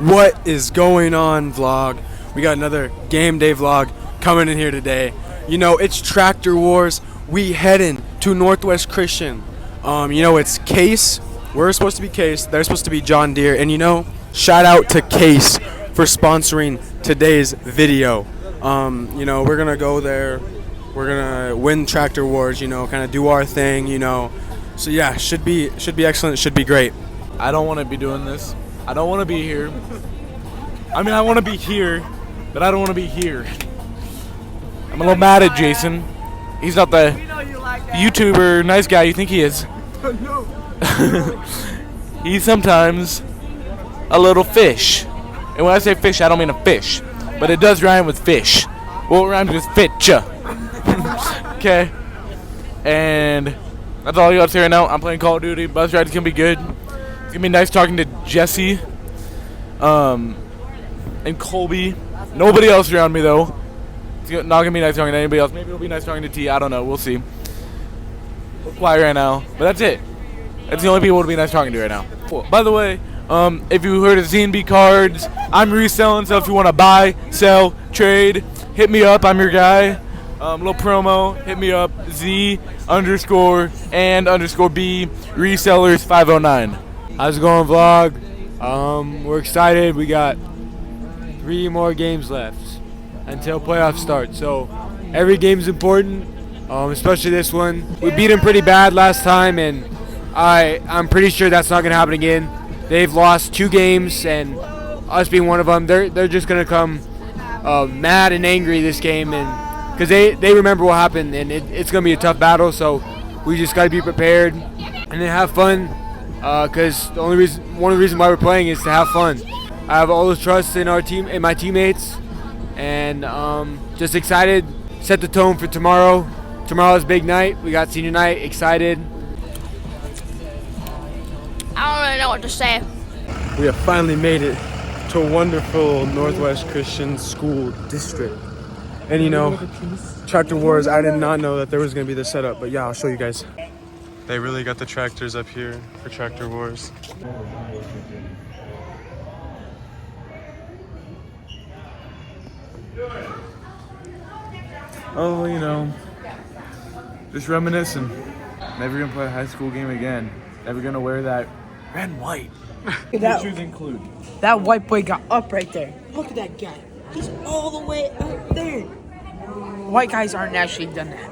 What is going on, vlog? We got another game day vlog coming in here today. You know, it's Tractor Wars. We heading to Northwest Christian. You know, it's Case. We're supposed to be Case. They're supposed to be John Deere. And you know, shout out to Case for sponsoring today's video. You know, we're gonna go there. We're gonna win Tractor Wars. You know, kind of do our thing. You know, so yeah, should be excellent. Should be great. I don't want to be doing this. I don't want to be here. I mean, I want to be here, but I don't want to be here. I'm a little mad at Jason. He's not the YouTuber nice guy you think he is. He's sometimes a little fish. And when I say fish, I don't mean a fish. But it does rhyme with fish. Well, it rhymes with fitch. Okay? And that's all you got to say right now. I'm playing Call of Duty. Bus ride's going to be good. It's going to be nice talking to Jesse. And Colby. Nobody else around me, though. It's not going to be nice talking to anybody else. Maybe it'll be nice talking to T. I don't know. We'll see. We're quiet right now. But that's it. That's the only people it'll be nice talking to right now. Cool. By the way, if you heard of ZNB cards, I'm reselling. So if you want to buy, sell, trade, hit me up. I'm your guy. Little promo. Hit me up. Z_and_B resellers 509. How's it going, vlog? We're excited. We got 3 more games left until playoffs start. So every game's important, especially this one. We beat them pretty bad last time, and I'm pretty sure that's not gonna happen again. They've lost 2 games, and us being one of them, they're just gonna come mad and angry this game, and because they remember what happened, and it's gonna be a tough battle. So we just gotta be prepared and then have fun. Because one of the reasons why we're playing is to have fun. I have all the trust in our team, in my teammates, and just excited. Set the tone for tomorrow. Tomorrow's big night. We got senior night. Excited. I don't really know what to say. We have finally made it to a wonderful Northwest Christian School District. And you know, Tractor Wars, I did not know that there was going to be this setup, but yeah, I'll show you guys. They really got the tractors up here for Tractor Wars. Oh, you know, just reminiscing. Never gonna play a high school game again. Never gonna wear that red and white. Pictures include. That white boy got up right there. Look at that guy. He's all the way up there. White guys aren't actually done that.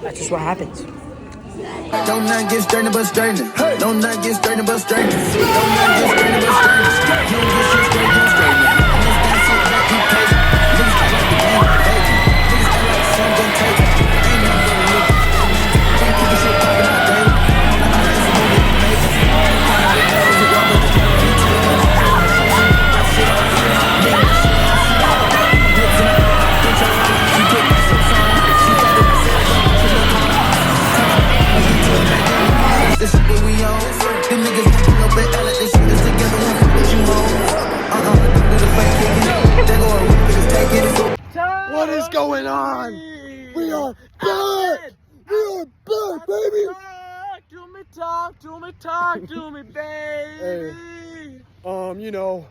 That's just what happens. Don't not get straight but straight. Don't not get straight but straight. Don't not get straight but straight. Don't get shit straight but straight. What is going on? We are back! We are back, baby! Talk to me, baby. Hey, you know,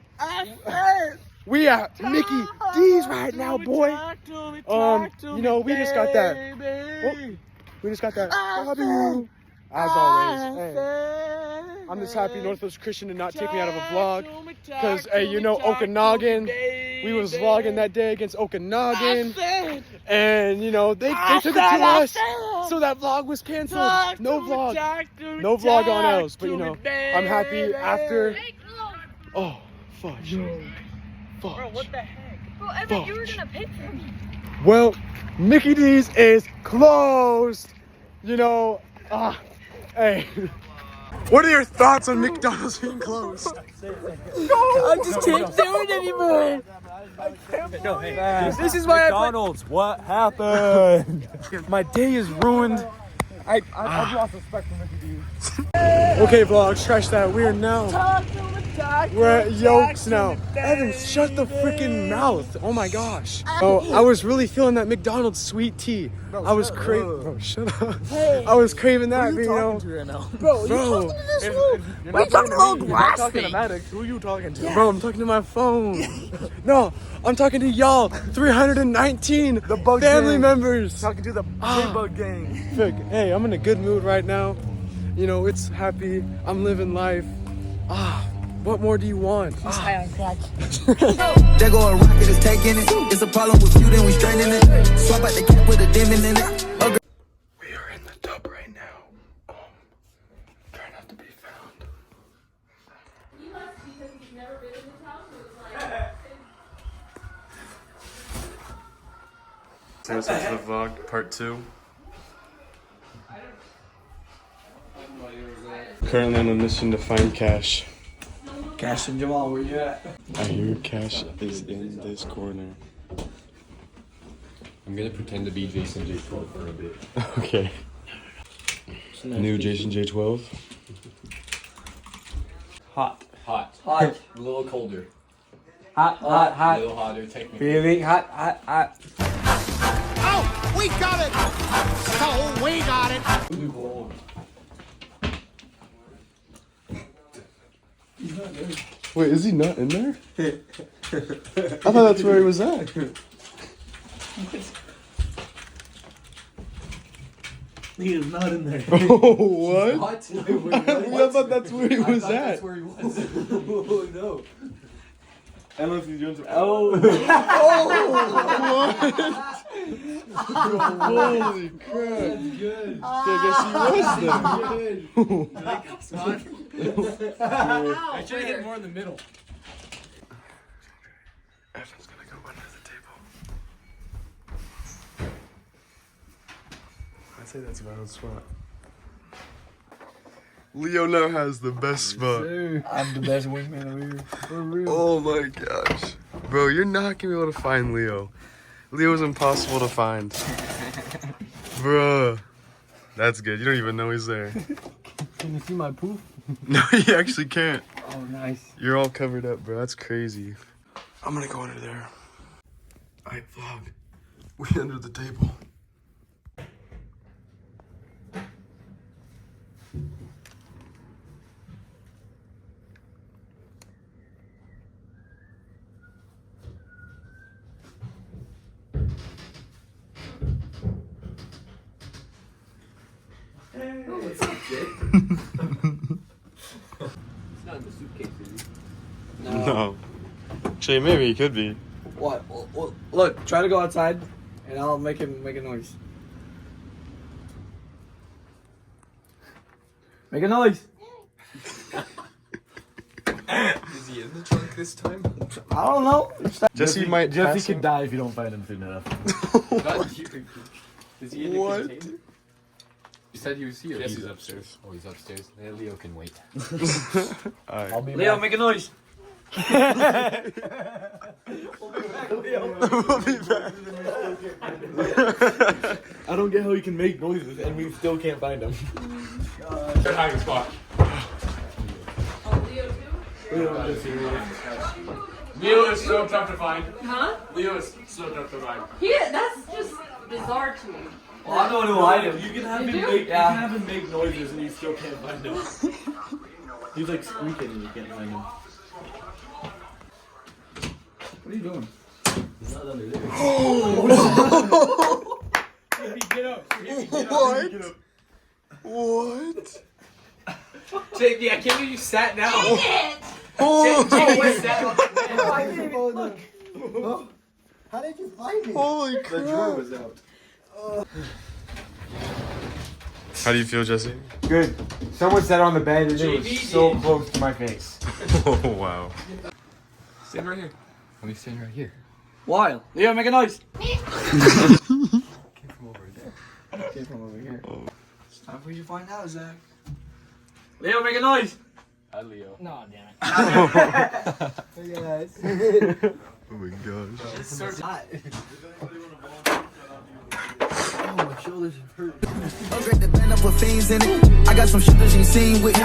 we at Mickey D's right now, boy. You know, we just got that. Oh, we just got that. As always, hey, I'm just happy Northwest Christian did not take me out of a vlog. Because, hey, you know, Okanagan, we was vlogging that day against Okanagan. And, you know, they took it to us. So that vlog was canceled. No vlog on L's. But, you know, I'm happy after. Oh, fudge. Bro, what the heck? Bro, Evan, you were gonna pick for me. Well, Mickey D's is closed. You know, hey. What are your thoughts on McDonald's being closed? I just can't do it anymore. This is why McDonald's, what happened? My day is ruined. I've lost respect for Mickey D's. Okay, vlog, scratch that. We are now We're at Yolks now. Evan, shut the freaking mouth. Oh my gosh. Oh, I was really feeling that McDonald's sweet tea. I was craving. Bro, shut up. I was craving that, you know. Bro, you talking to this fool? Why you talking about grasping? Who are you talking to? Bro, I'm talking to my phone. No, I'm talking to y'all. 319 family members. Talking to the Big Bug Gang. Frick, hey, I'm in a good mood right now. You know, it's happy. I'm living life. What more do you want? High on crack. There go a rocket, it's taking it. It's a problem with you, then we straighten it. Swap out the cap with a demon in it. We are in the tub right now. Try not to be found. You must be because he's never been in this house, so it's like... So this is the vlog part 2. Currently on a mission to find Cash. Cash and Jamal, where you at? I hear Cash is in this corner. I'm gonna pretend to be Jason J12 for a bit. Okay. New Jason J12. Hot. Hot. Hot. A little colder. Hot, hot, A hot. little hotter, technically. Feeling hot, hot, hot. Oh, we got it! So we got it! Wait, is he not in there? I thought that's where he was at. He is not in there. Oh, what? What? I thought that's where he was at. That's where he was. Oh, no. Unless he's doing some. Oh. Holy crap. That's good. I guess he was there. I should have hit more in the middle. Evan's gonna go under the table. I say that's a valid spot. Leo now has the best spot. I'm the best wingman over here. For real. Oh my gosh. Bro, you're not gonna be able to find Leo. Leo's impossible to find. Bruh. That's good. You don't even know he's there. Can you see my poof? No, he actually can't. Oh, nice. You're all covered up, bro. That's crazy. I'm gonna go under there. Alright, vlog. We under the table. It's not in the suitcase, is it? No. Actually, maybe he could be. What? Well, look, try to go outside, and I'll make him make a noise. Make a noise. Is he in the trunk this time? I don't know. Jesse might Jesse pass could him. die if you don't find him soon enough. Not you. Is he in the What? container? You said he was here. Yes, he's upstairs. Oh, he's upstairs. Yeah, Leo can wait. Alright. I'll be Leo, back. make a noise. I don't get how he can make noises and we still can't find him. Try hiding spot. Oh, Leo too? Leo is so tough to find. Huh? Leo is so tough to find. That's just bizarre to me. Well, I know who hide him. You can have You him do? make you Yeah. can have him make noises and you still can't find him. He's like squeaking and you can't find him. What are you doing? He's not under there. Get up. What? What? Jake, yeah, I can't believe you sat down. Oh, Jake, you sat down. How did you find it? holy crap. was out. How do you feel, Jesse? Good. Someone sat on the bed and it JV was so did. close to my face. Oh, wow. Stand right here. Let me stand right here. Why? Leo, make a noise. Came from over there. Came from over here. Oh. It's time for you to find out, Zach. Leo, make a noise. Hi, Leo. No, damn it. Look at that. Oh my gosh. It's so hot. Upgrade the band up with fiends in it. I got some shooters you seen with